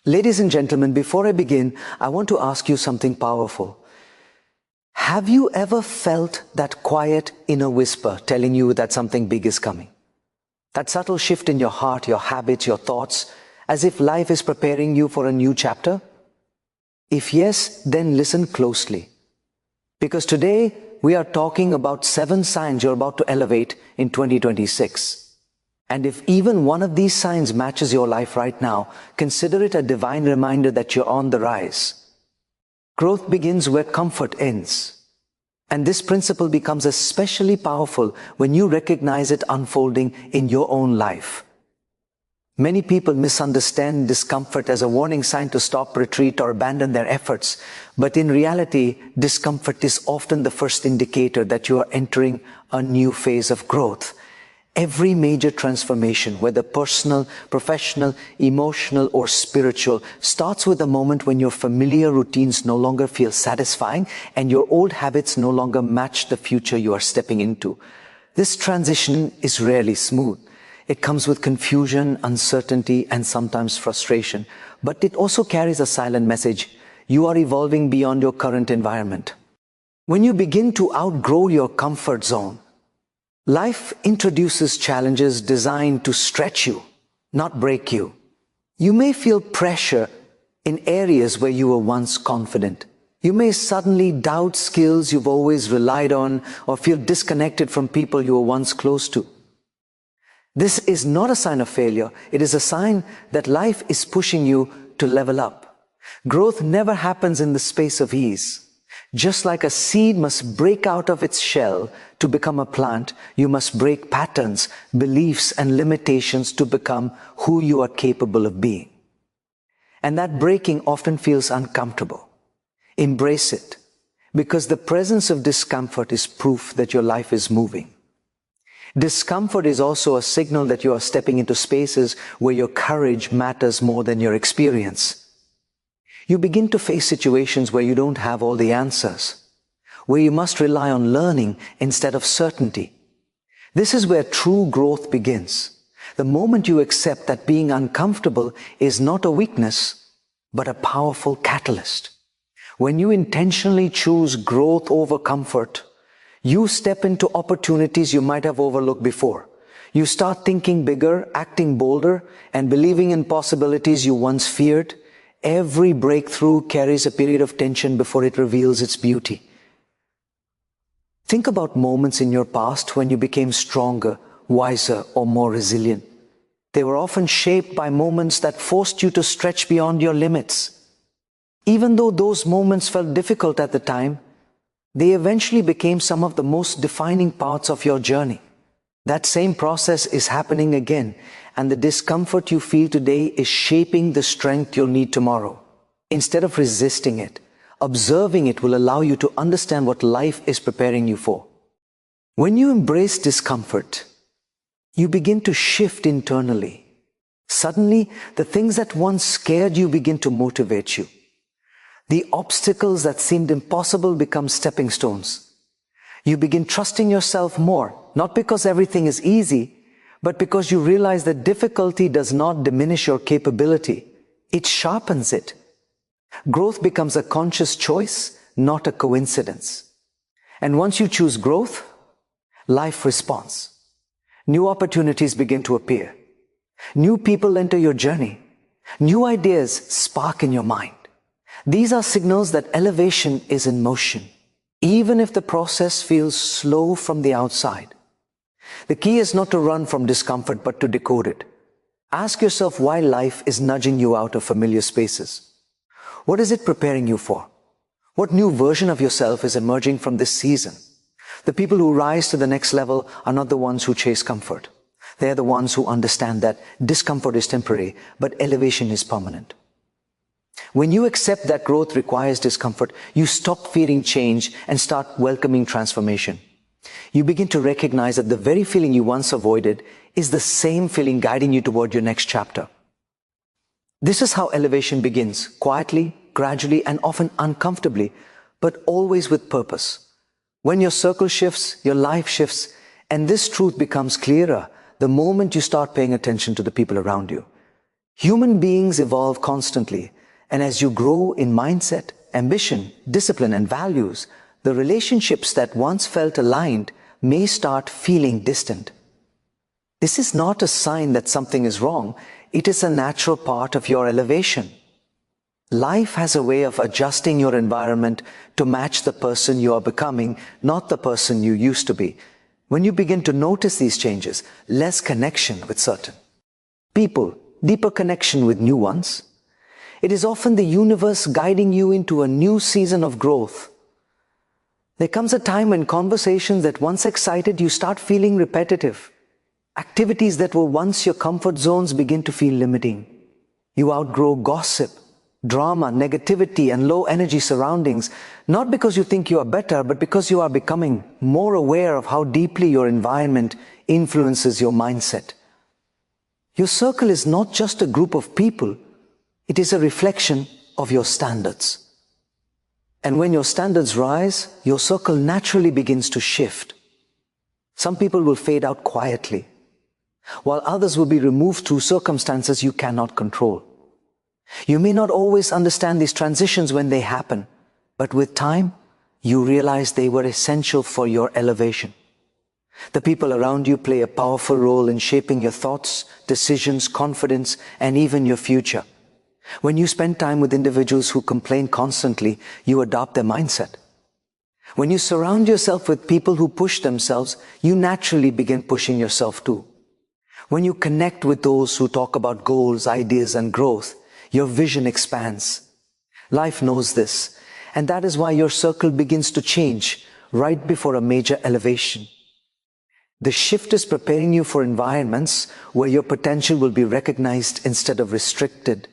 Ladies and gentlemen, before I begin, I want to ask you something powerful. Have you ever felt that quiet inner whisper telling you that something big is coming? That subtle shift in your heart, your habits, your thoughts, as if life is preparing you for a new chapter? If yes, then listen closely. Because today we are talking about 7 signs you're about to elevate in 2026. And if even one of these signs matches your life right now, consider it a divine reminder that you're on the rise. Growth begins where comfort ends. And this principle becomes especially powerful when you recognize it unfolding in your own life. Many people misunderstand discomfort as a warning sign to stop, retreat, or abandon their efforts. But in reality, discomfort is often the first indicator that you are entering a new phase of growth. Every major transformation, whether personal, professional, emotional, or spiritual, starts with a moment when your familiar routines no longer feel satisfying and your old habits no longer match the future you are stepping into. This transition is rarely smooth. It comes with confusion, uncertainty, and sometimes frustration. But it also carries a silent message. You are evolving beyond your current environment. When you begin to outgrow your comfort zone, life introduces challenges designed to stretch you, not break you. You may feel pressure in areas where you were once confident. You may suddenly doubt skills you've always relied on or feel disconnected from people you were once close to. This is not a sign of failure. It is a sign that life is pushing you to level up. Growth never happens in the space of ease. Just like a seed must break out of its shell to become a plant, you must break patterns, beliefs, and limitations to become who you are capable of being. And that breaking often feels uncomfortable. Embrace it, because the presence of discomfort is proof that your life is moving. Discomfort is also a signal that you are stepping into spaces where your courage matters more than your experience. You begin to face situations where you don't have all the answers, where you must rely on learning instead of certainty. This is where true growth begins. The moment you accept that being uncomfortable is not a weakness, but a powerful catalyst. When you intentionally choose growth over comfort, you step into opportunities you might have overlooked before. You start thinking bigger, acting bolder, and believing in possibilities you once feared. Every breakthrough carries a period of tension before it reveals its beauty. Think about moments in your past when you became stronger, wiser, or more resilient. They were often shaped by moments that forced you to stretch beyond your limits. Even though those moments felt difficult at the time, they eventually became some of the most defining parts of your journey. That same process is happening again, and the discomfort you feel today is shaping the strength you'll need tomorrow. Instead of resisting it, observing it will allow you to understand what life is preparing you for. When you embrace discomfort, you begin to shift internally. Suddenly, the things that once scared you begin to motivate you. The obstacles that seemed impossible become stepping stones. You begin trusting yourself more, not because everything is easy, but because you realize that difficulty does not diminish your capability. It sharpens it. Growth becomes a conscious choice, not a coincidence. And once you choose growth, life responds. New opportunities begin to appear. New people enter your journey. New ideas spark in your mind. These are signals that elevation is in motion, even if the process feels slow from the outside. The key is not to run from discomfort, but to decode it. Ask yourself why life is nudging you out of familiar spaces. What is it preparing you for? What new version of yourself is emerging from this season? The people who rise to the next level are not the ones who chase comfort. They are the ones who understand that discomfort is temporary, but elevation is permanent. When you accept that growth requires discomfort, you stop fearing change and start welcoming transformation. You begin to recognize that the very feeling you once avoided is the same feeling guiding you toward your next chapter. This is how elevation begins, quietly, gradually, and often uncomfortably, but always with purpose. When your circle shifts, your life shifts, and this truth becomes clearer the moment you start paying attention to the people around you. Human beings evolve constantly, and as you grow in mindset, ambition, discipline, and values, the relationships that once felt aligned may start feeling distant. This is not a sign that something is wrong. It is a natural part of your elevation. Life has a way of adjusting your environment to match the person you are becoming, not the person you used to be. When you begin to notice these changes, less connection with certain people, deeper connection with new ones, it is often the universe guiding you into a new season of growth. There comes a time when conversations that once excited you start feeling repetitive. Activities that were once your comfort zones begin to feel limiting. You outgrow gossip, drama, negativity, and low energy surroundings, not because you think you are better, but because you are becoming more aware of how deeply your environment influences your mindset. Your circle is not just a group of people, it is a reflection of your standards. And when your standards rise, your circle naturally begins to shift. Some people will fade out quietly, while others will be removed through circumstances you cannot control. You may not always understand these transitions when they happen, but with time, you realize they were essential for your elevation. The people around you play a powerful role in shaping your thoughts, decisions, confidence, and even your future. When you spend time with individuals who complain constantly, you adopt their mindset. When you surround yourself with people who push themselves, you naturally begin pushing yourself too. When you connect with those who talk about goals, ideas, and growth, your vision expands. Life knows this, and that is why your circle begins to change right before a major elevation. The shift is preparing you for environments where your potential will be recognized instead of restricted.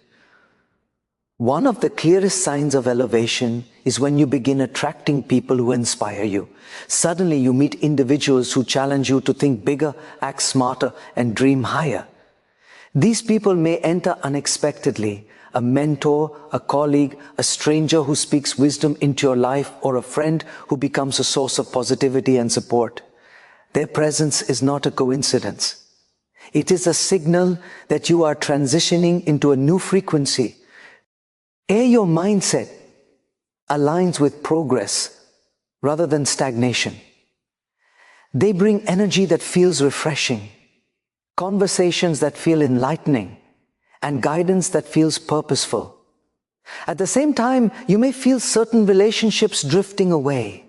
One of the clearest signs of elevation is when you begin attracting people who inspire you. Suddenly you meet individuals who challenge you to think bigger, act smarter, and dream higher. These people may enter unexpectedly. A mentor, a colleague, a stranger who speaks wisdom into your life, or a friend who becomes a source of positivity and support. Their presence is not a coincidence. It is a signal that you are transitioning into a new frequency. Your mindset aligns with progress rather than stagnation. They bring energy that feels refreshing, conversations that feel enlightening, and guidance that feels purposeful. At the same time, you may feel certain relationships drifting away.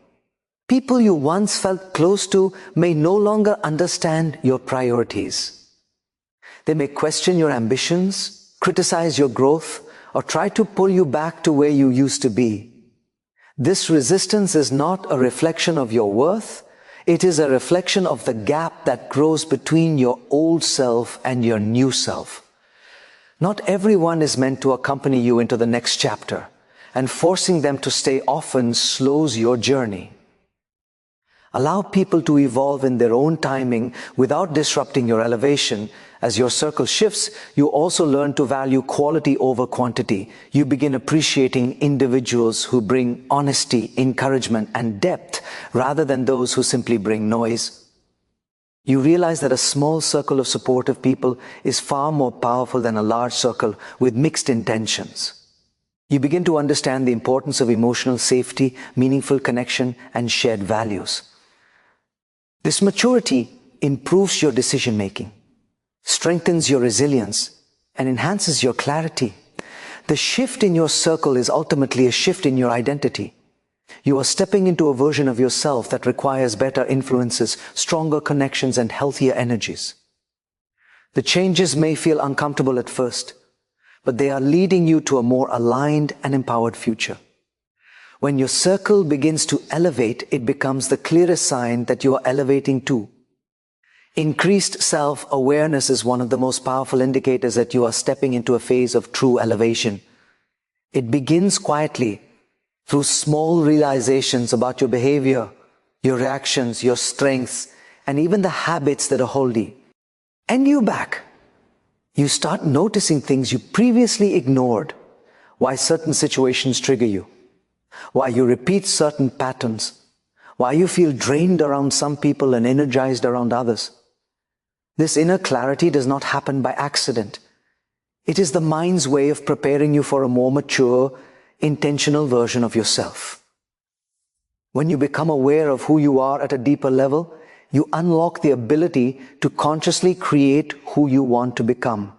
People you once felt close to may no longer understand your priorities. They may question your ambitions, criticize your growth, or try to pull you back to where you used to be. This resistance is not a reflection of your worth. It is a reflection of the gap that grows between your old self and your new self. Not everyone is meant to accompany you into the next chapter, and forcing them to stay often slows your journey. Allow people to evolve in their own timing without disrupting your elevation. As your circle shifts, you also learn to value quality over quantity. You begin appreciating individuals who bring honesty, encouragement, and depth rather than those who simply bring noise. You realize that a small circle of supportive people is far more powerful than a large circle with mixed intentions. You begin to understand the importance of emotional safety, meaningful connection, and shared values. This maturity improves your decision-making, strengthens your resilience, and enhances your clarity. The shift in your circle is ultimately a shift in your identity. You are stepping into a version of yourself that requires better influences, stronger connections, and healthier energies. The changes may feel uncomfortable at first, but they are leading you to a more aligned and empowered future. When your circle begins to elevate, it becomes the clearest sign that you are elevating too. Increased self-awareness is one of the most powerful indicators that you are stepping into a phase of true elevation. It begins quietly, through small realizations about your behavior, your reactions, your strengths, and even the habits that are holding you back. You start noticing things you previously ignored, why certain situations trigger you, why you repeat certain patterns, why you feel drained around some people and energized around others. This inner clarity does not happen by accident. It is the mind's way of preparing you for a more mature, intentional version of yourself. When you become aware of who you are at a deeper level, you unlock the ability to consciously create who you want to become.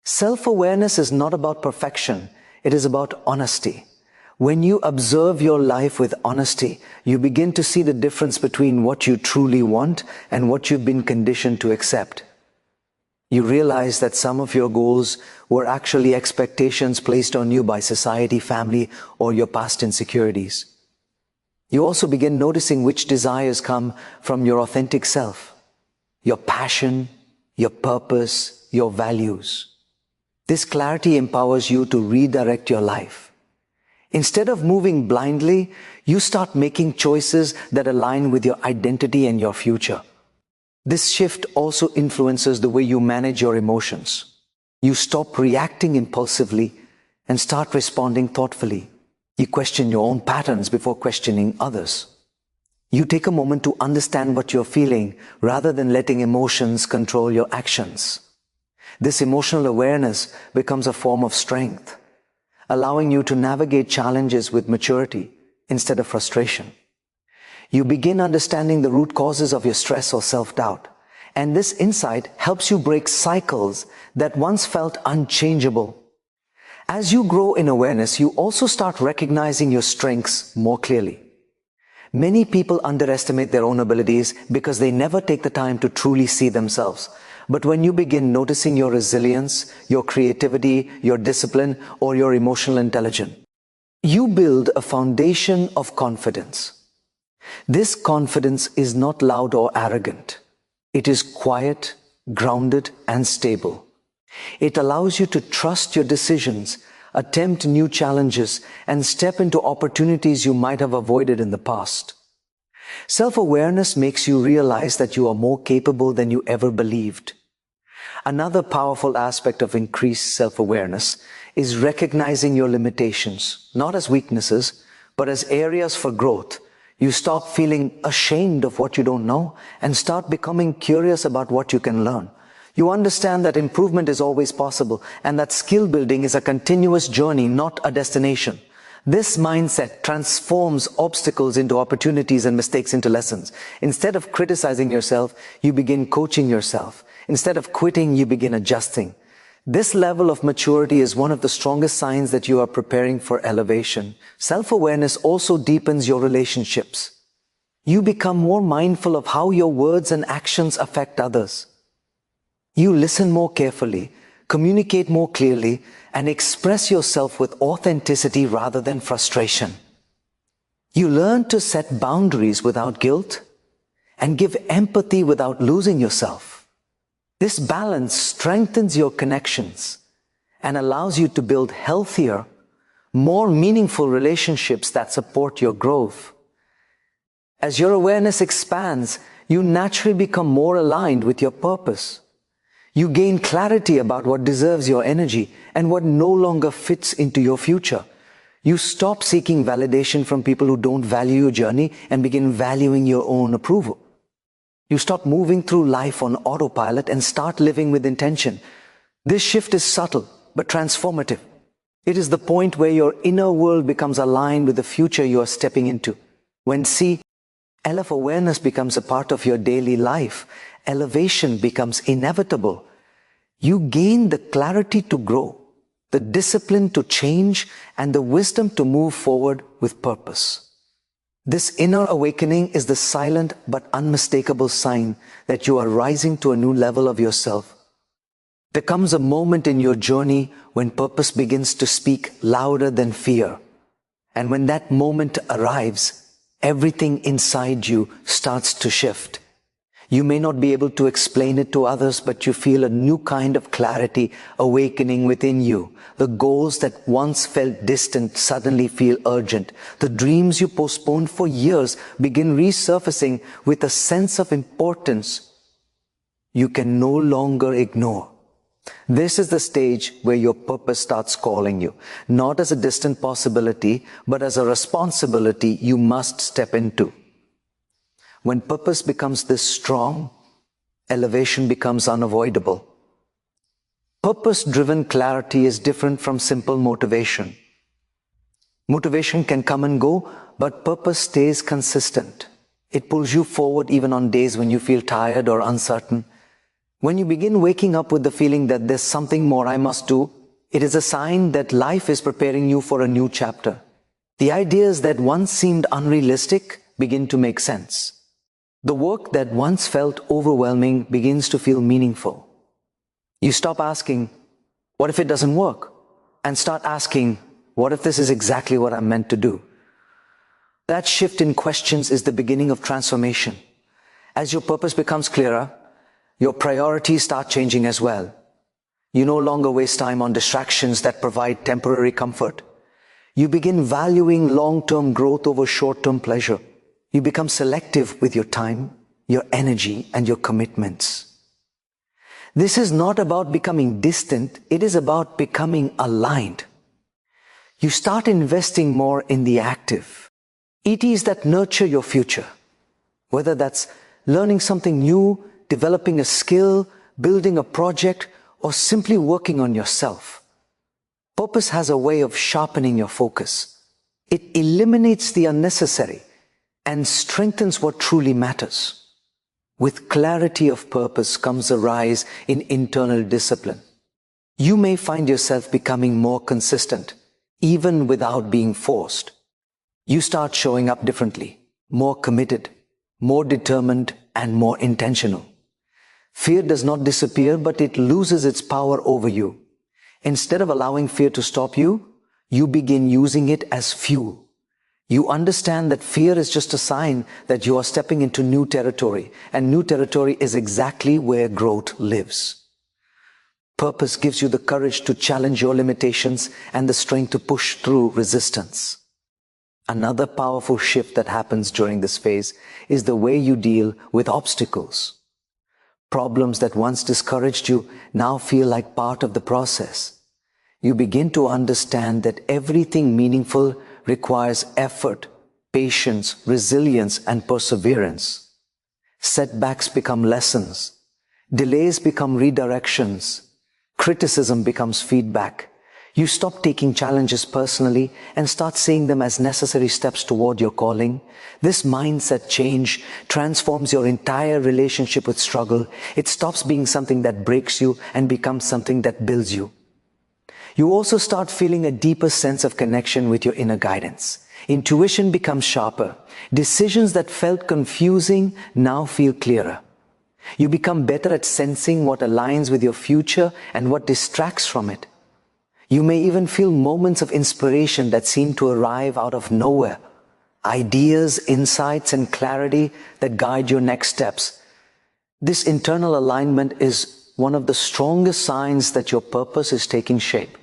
Self-awareness is not about perfection, it is about honesty. When you observe your life with honesty, you begin to see the difference between what you truly want and what you've been conditioned to accept. You realize that some of your goals were actually expectations placed on you by society, family, or your past insecurities. You also begin noticing which desires come from your authentic self, your passion, your purpose, your values. This clarity empowers you to redirect your life. Instead of moving blindly, you start making choices that align with your identity and your future. This shift also influences the way you manage your emotions. You stop reacting impulsively and start responding thoughtfully. You question your own patterns before questioning others. You take a moment to understand what you're feeling rather than letting emotions control your actions. This emotional awareness becomes a form of strength, allowing you to navigate challenges with maturity instead of frustration. You begin understanding the root causes of your stress or self-doubt, and this insight helps you break cycles that once felt unchangeable. As you grow in awareness, you also start recognizing your strengths more clearly. Many people underestimate their own abilities because they never take the time to truly see themselves. But when you begin noticing your resilience, your creativity, your discipline, or your emotional intelligence, you build a foundation of confidence. This confidence is not loud or arrogant. It is quiet, grounded, and stable. It allows you to trust your decisions, attempt new challenges, and step into opportunities you might have avoided in the past. Self-awareness makes you realize that you are more capable than you ever believed. Another powerful aspect of increased self-awareness is recognizing your limitations, not as weaknesses, but as areas for growth. You stop feeling ashamed of what you don't know and start becoming curious about what you can learn. You understand that improvement is always possible and that skill building is a continuous journey, not a destination. This mindset transforms obstacles into opportunities and mistakes into lessons. Instead of criticizing yourself, you begin coaching yourself. Instead of quitting, you begin adjusting. This level of maturity is one of the strongest signs that you are preparing for elevation. Self-awareness also deepens your relationships. You become more mindful of how your words and actions affect others. You listen more carefully, communicate more clearly, and express yourself with authenticity rather than frustration. You learn to set boundaries without guilt and give empathy without losing yourself. This balance strengthens your connections and allows you to build healthier, more meaningful relationships that support your growth. As your awareness expands, you naturally become more aligned with your purpose. You gain clarity about what deserves your energy and what no longer fits into your future. You stop seeking validation from people who don't value your journey and begin valuing your own approval. You stop moving through life on autopilot and start living with intention. This shift is subtle but transformative. It is the point where your inner world becomes aligned with the future you are stepping into. When self-awareness becomes a part of your daily life, elevation becomes inevitable. You gain the clarity to grow, the discipline to change, and the wisdom to move forward with purpose. This inner awakening is the silent but unmistakable sign that you are rising to a new level of yourself. There comes a moment in your journey when purpose begins to speak louder than fear. And when that moment arrives, everything inside you starts to shift. You may not be able to explain it to others, but you feel a new kind of clarity awakening within you. The goals that once felt distant suddenly feel urgent. The dreams you postponed for years begin resurfacing with a sense of importance you can no longer ignore. This is the stage where your purpose starts calling you, not as a distant possibility, but as a responsibility you must step into. When purpose becomes this strong, elevation becomes unavoidable. Purpose-driven clarity is different from simple motivation. Motivation can come and go, but purpose stays consistent. It pulls you forward even on days when you feel tired or uncertain. When you begin waking up with the feeling that there's something more I must do, it is a sign that life is preparing you for a new chapter. The ideas that once seemed unrealistic begin to make sense. The work that once felt overwhelming begins to feel meaningful. You stop asking, what if it doesn't work? And start asking, what if this is exactly what I'm meant to do? That shift in questions is the beginning of transformation. As your purpose becomes clearer, your priorities start changing as well. You no longer waste time on distractions that provide temporary comfort. You begin valuing long-term growth over short-term pleasure. You become selective with your time, your energy, and your commitments. This is not about becoming distant, it is about becoming aligned. You start investing more in the active. It is that nurture your future. Whether that's learning something new, developing a skill, building a project, or simply working on yourself. Purpose has a way of sharpening your focus. It eliminates the unnecessary and strengthens what truly matters. With clarity of purpose comes a rise in internal discipline. You may find yourself becoming more consistent, even without being forced. You start showing up differently, more committed, more determined, and more intentional. Fear does not disappear, but it loses its power over you. Instead of allowing fear to stop you, you begin using it as fuel. You understand that fear is just a sign that you are stepping into new territory, and new territory is exactly where growth lives. Purpose gives you the courage to challenge your limitations and the strength to push through resistance. Another powerful shift that happens during this phase is the way you deal with obstacles. Problems that once discouraged you now feel like part of the process. You begin to understand that everything meaningful requires effort, patience, resilience, and perseverance. Setbacks become lessons. Delays become redirections. Criticism becomes feedback. You stop taking challenges personally and start seeing them as necessary steps toward your calling. This mindset change transforms your entire relationship with struggle. It stops being something that breaks you and becomes something that builds you. You also start feeling a deeper sense of connection with your inner guidance. Intuition becomes sharper. Decisions that felt confusing now feel clearer. You become better at sensing what aligns with your future and what distracts from it. You may even feel moments of inspiration that seem to arrive out of nowhere. Ideas, insights, and clarity that guide your next steps. This internal alignment is one of the strongest signs that your purpose is taking shape.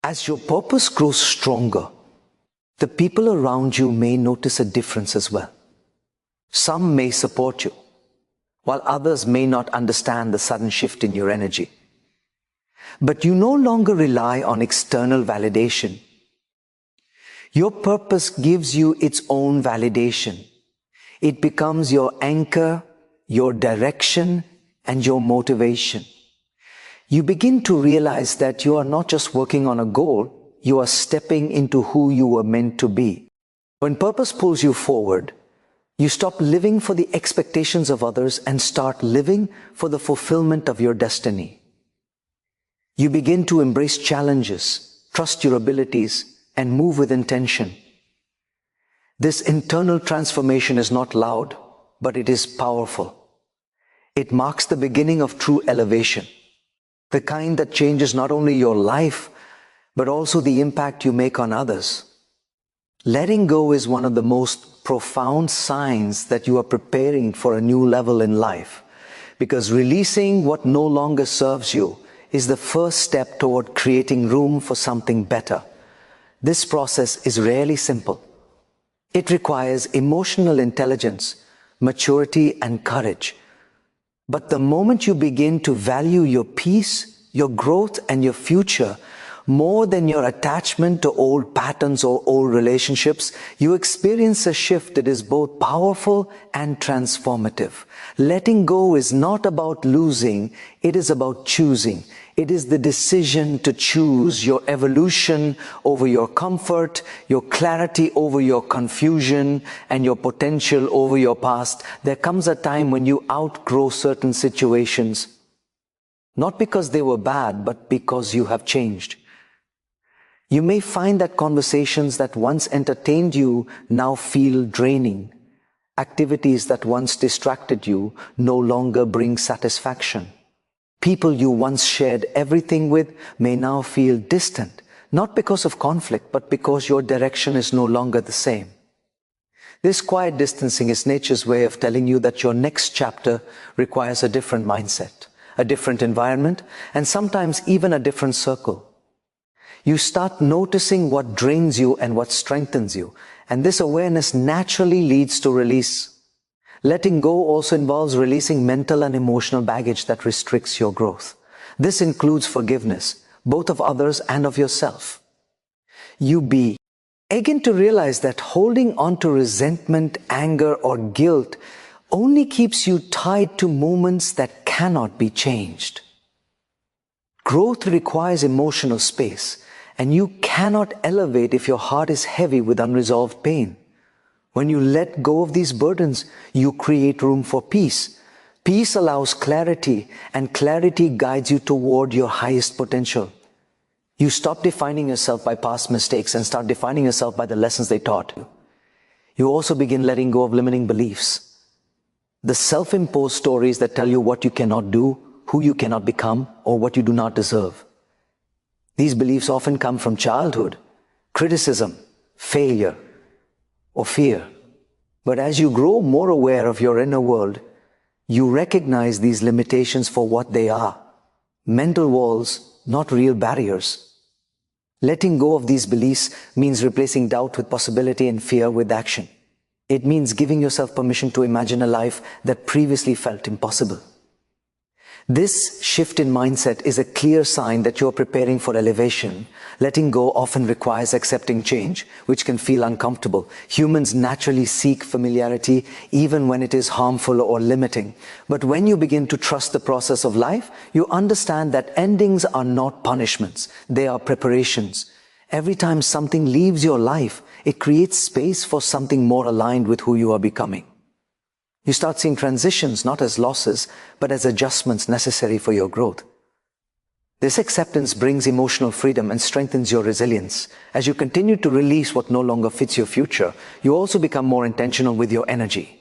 As your purpose grows stronger, the people around you may notice a difference as well. Some may support you, while others may not understand the sudden shift in your energy. But you no longer rely on external validation. Your purpose gives you its own validation. It becomes your anchor, your direction, and your motivation. You begin to realize that you are not just working on a goal, you are stepping into who you were meant to be. When purpose pulls you forward, you stop living for the expectations of others and start living for the fulfillment of your destiny. You begin to embrace challenges, trust your abilities, and move with intention. This internal transformation is not loud, but it is powerful. It marks the beginning of true elevation, the kind that changes not only your life, but also the impact you make on others. Letting go is one of the most profound signs that you are preparing for a new level in life, because releasing what no longer serves you is the first step toward creating room for something better. This process is rarely simple. It requires emotional intelligence, maturity, and courage. But the moment you begin to value your peace, your growth, and your future more than your attachment to old patterns or old relationships, you experience a shift that is both powerful and transformative. Letting go is not about losing, it is about choosing. It is the decision to choose your evolution over your comfort, your clarity over your confusion, and your potential over your past. There comes a time when you outgrow certain situations, not because they were bad, but because you have changed. You may find that conversations that once entertained you now feel draining. Activities that once distracted you no longer bring satisfaction. People you once shared everything with may now feel distant, not because of conflict, but because your direction is no longer the same. This quiet distancing is nature's way of telling you that your next chapter requires a different mindset, a different environment, and sometimes even a different circle. You start noticing what drains you and what strengthens you, and this awareness naturally leads to release. Letting go also involves releasing mental and emotional baggage that restricts your growth. This includes forgiveness, both of others and of yourself. You begin to realize that holding on to resentment, anger, or guilt only keeps you tied to moments that cannot be changed. Growth requires emotional space, and you cannot elevate if your heart is heavy with unresolved pain. When you let go of these burdens, you create room for peace. Peace allows clarity, and clarity guides you toward your highest potential. You stop defining yourself by past mistakes and start defining yourself by the lessons they taught you. You also begin letting go of limiting beliefs. The self-imposed stories that tell you what you cannot do, who you cannot become, or what you do not deserve. These beliefs often come from childhood, criticism, failure, or fear. But as you grow more aware of your inner world, you recognize these limitations for what they are. Mental walls, not real barriers. Letting go of these beliefs means replacing doubt with possibility and fear with action. It means giving yourself permission to imagine a life that previously felt impossible. This shift in mindset is a clear sign that you are preparing for elevation. Letting go often requires accepting change, which can feel uncomfortable. Humans naturally seek familiarity even when it is harmful or limiting. But when you begin to trust the process of life, you understand that endings are not punishments, they are preparations. Every time something leaves your life, it creates space for something more aligned with who you are becoming. You start seeing transitions not as losses, but as adjustments necessary for your growth. This acceptance brings emotional freedom and strengthens your resilience. As you continue to release what no longer fits your future, you also become more intentional with your energy.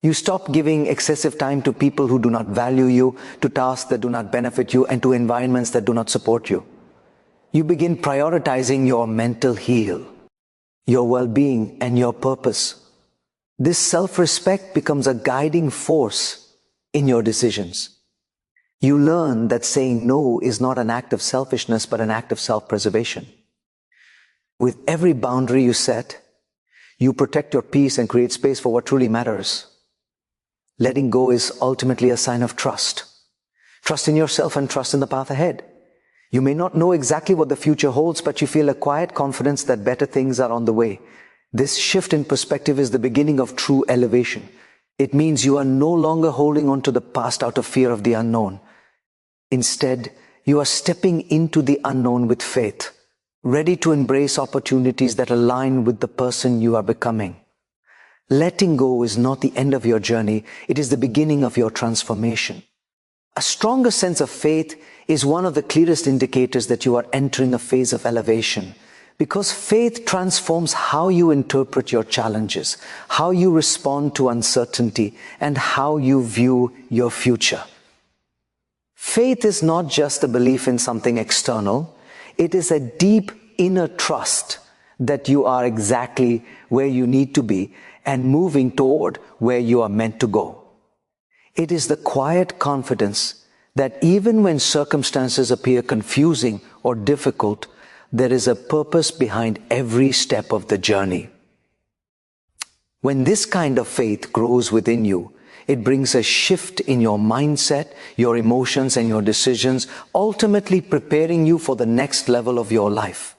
You stop giving excessive time to people who do not value you, to tasks that do not benefit you, and to environments that do not support you. You begin prioritizing your mental health, your well-being, and your purpose. This self-respect becomes a guiding force in your decisions. You learn that saying no is not an act of selfishness, but an act of self-preservation. With every boundary you set, you protect your peace and create space for what truly matters. Letting go is ultimately a sign of trust. Trust in yourself and trust in the path ahead. You may not know exactly what the future holds, but you feel a quiet confidence that better things are on the way. This shift in perspective is the beginning of true elevation. It means you are no longer holding on to the past out of fear of the unknown. Instead, you are stepping into the unknown with faith, ready to embrace opportunities that align with the person you are becoming. Letting go is not the end of your journey, it is the beginning of your transformation. A stronger sense of faith is one of the clearest indicators that you are entering a phase of elevation. Because faith transforms how you interpret your challenges, how you respond to uncertainty, and how you view your future. Faith is not just a belief in something external, it is a deep inner trust that you are exactly where you need to be and moving toward where you are meant to go. It is the quiet confidence that even when circumstances appear confusing or difficult, there is a purpose behind every step of the journey. When this kind of faith grows within you, it brings a shift in your mindset, your emotions, and your decisions, ultimately preparing you for the next level of your life.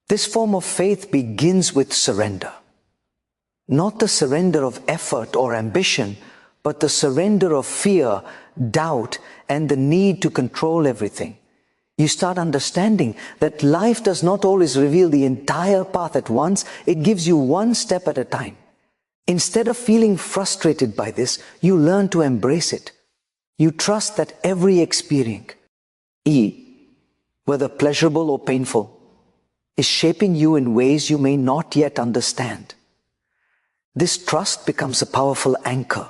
This form of faith begins with surrender. Not the surrender of effort or ambition, but the surrender of fear doubt, and the need to control everything. You start understanding that life does not always reveal the entire path at once. It gives you one step at a time. Instead of feeling frustrated by this, you learn to embrace it. You trust that every experience, whether pleasurable or painful, is shaping you in ways you may not yet understand. This trust becomes a powerful anchor.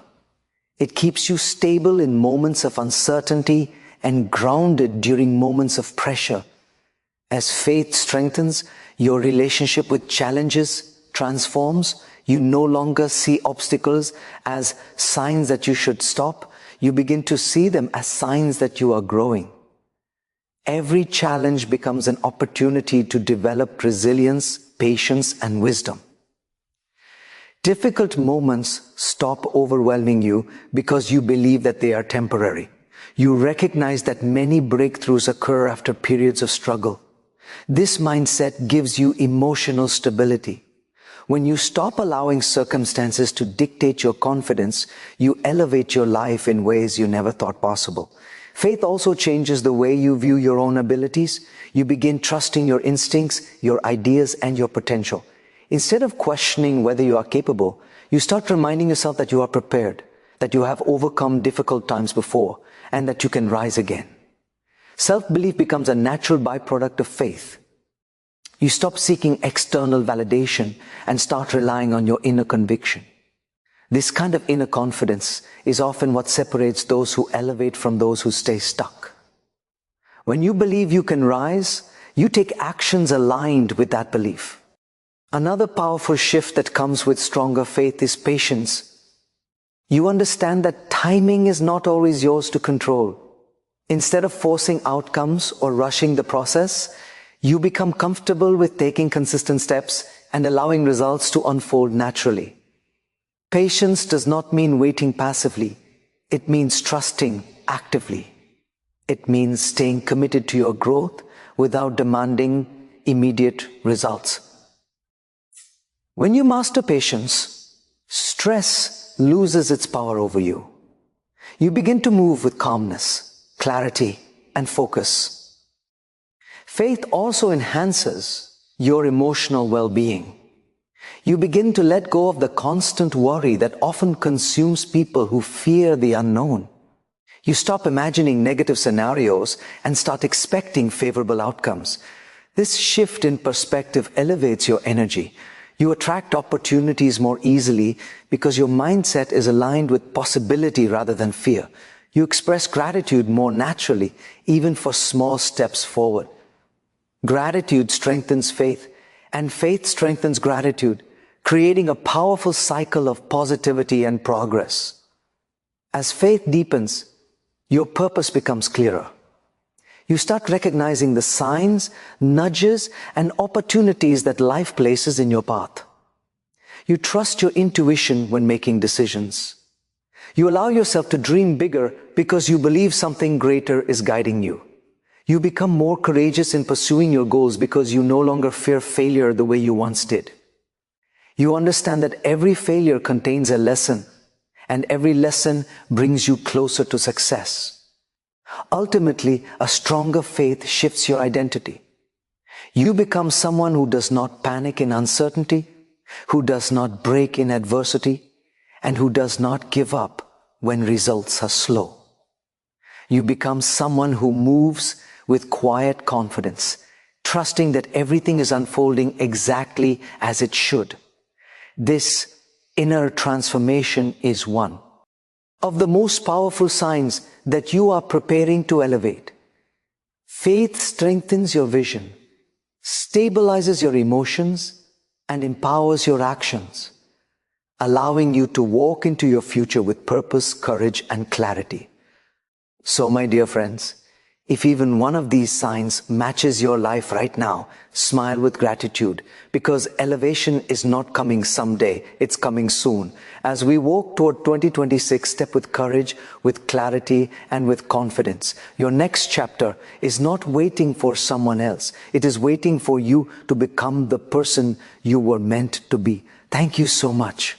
It keeps you stable in moments of uncertainty and grounded during moments of pressure. As faith strengthens, your relationship with challenges transforms. You no longer see obstacles as signs that you should stop. You begin to see them as signs that you are growing. Every challenge becomes an opportunity to develop resilience, patience, and wisdom. Difficult moments stop overwhelming you because you believe that they are temporary. You recognize that many breakthroughs occur after periods of struggle. This mindset gives you emotional stability. When you stop allowing circumstances to dictate your confidence, you elevate your life in ways you never thought possible. Faith also changes the way you view your own abilities. You begin trusting your instincts, your ideas, and your potential. Instead of questioning whether you are capable, you start reminding yourself that you are prepared, that you have overcome difficult times before, and that you can rise again. Self-belief becomes a natural byproduct of faith. You stop seeking external validation and start relying on your inner conviction. This kind of inner confidence is often what separates those who elevate from those who stay stuck. When you believe you can rise, you take actions aligned with that belief. Another powerful shift that comes with stronger faith is patience. You understand that timing is not always yours to control. Instead of forcing outcomes or rushing the process, you become comfortable with taking consistent steps and allowing results to unfold naturally. Patience does not mean waiting passively. It means trusting actively. It means staying committed to your growth without demanding immediate results. When you master patience, stress loses its power over you. You begin to move with calmness, clarity, and focus. Faith also enhances your emotional well-being. You begin to let go of the constant worry that often consumes people who fear the unknown. You stop imagining negative scenarios and start expecting favorable outcomes. This shift in perspective elevates your energy. You attract opportunities more easily because your mindset is aligned with possibility rather than fear. You express gratitude more naturally, even for small steps forward. Gratitude strengthens faith, and faith strengthens gratitude, creating a powerful cycle of positivity and progress. As faith deepens, your purpose becomes clearer. You start recognizing the signs, nudges, and opportunities that life places in your path. You trust your intuition when making decisions. You allow yourself to dream bigger because you believe something greater is guiding you. You become more courageous in pursuing your goals because you no longer fear failure the way you once did. You understand that every failure contains a lesson, and every lesson brings you closer to success. Ultimately, a stronger faith shifts your identity. You become someone who does not panic in uncertainty, who does not break in adversity, and who does not give up when results are slow. You become someone who moves with quiet confidence, trusting that everything is unfolding exactly as it should. This inner transformation is one of the most powerful signs that you are preparing to elevate. Faith strengthens your vision, stabilizes your emotions, and empowers your actions, allowing you to walk into your future with purpose, courage, and clarity. So, my dear friends, if even one of these signs matches your life right now, smile with gratitude, because elevation is not coming someday, it's coming soon. As we walk toward 2026, step with courage, with clarity, and with confidence. Your next chapter is not waiting for someone else. It is waiting for you to become the person you were meant to be. Thank you so much.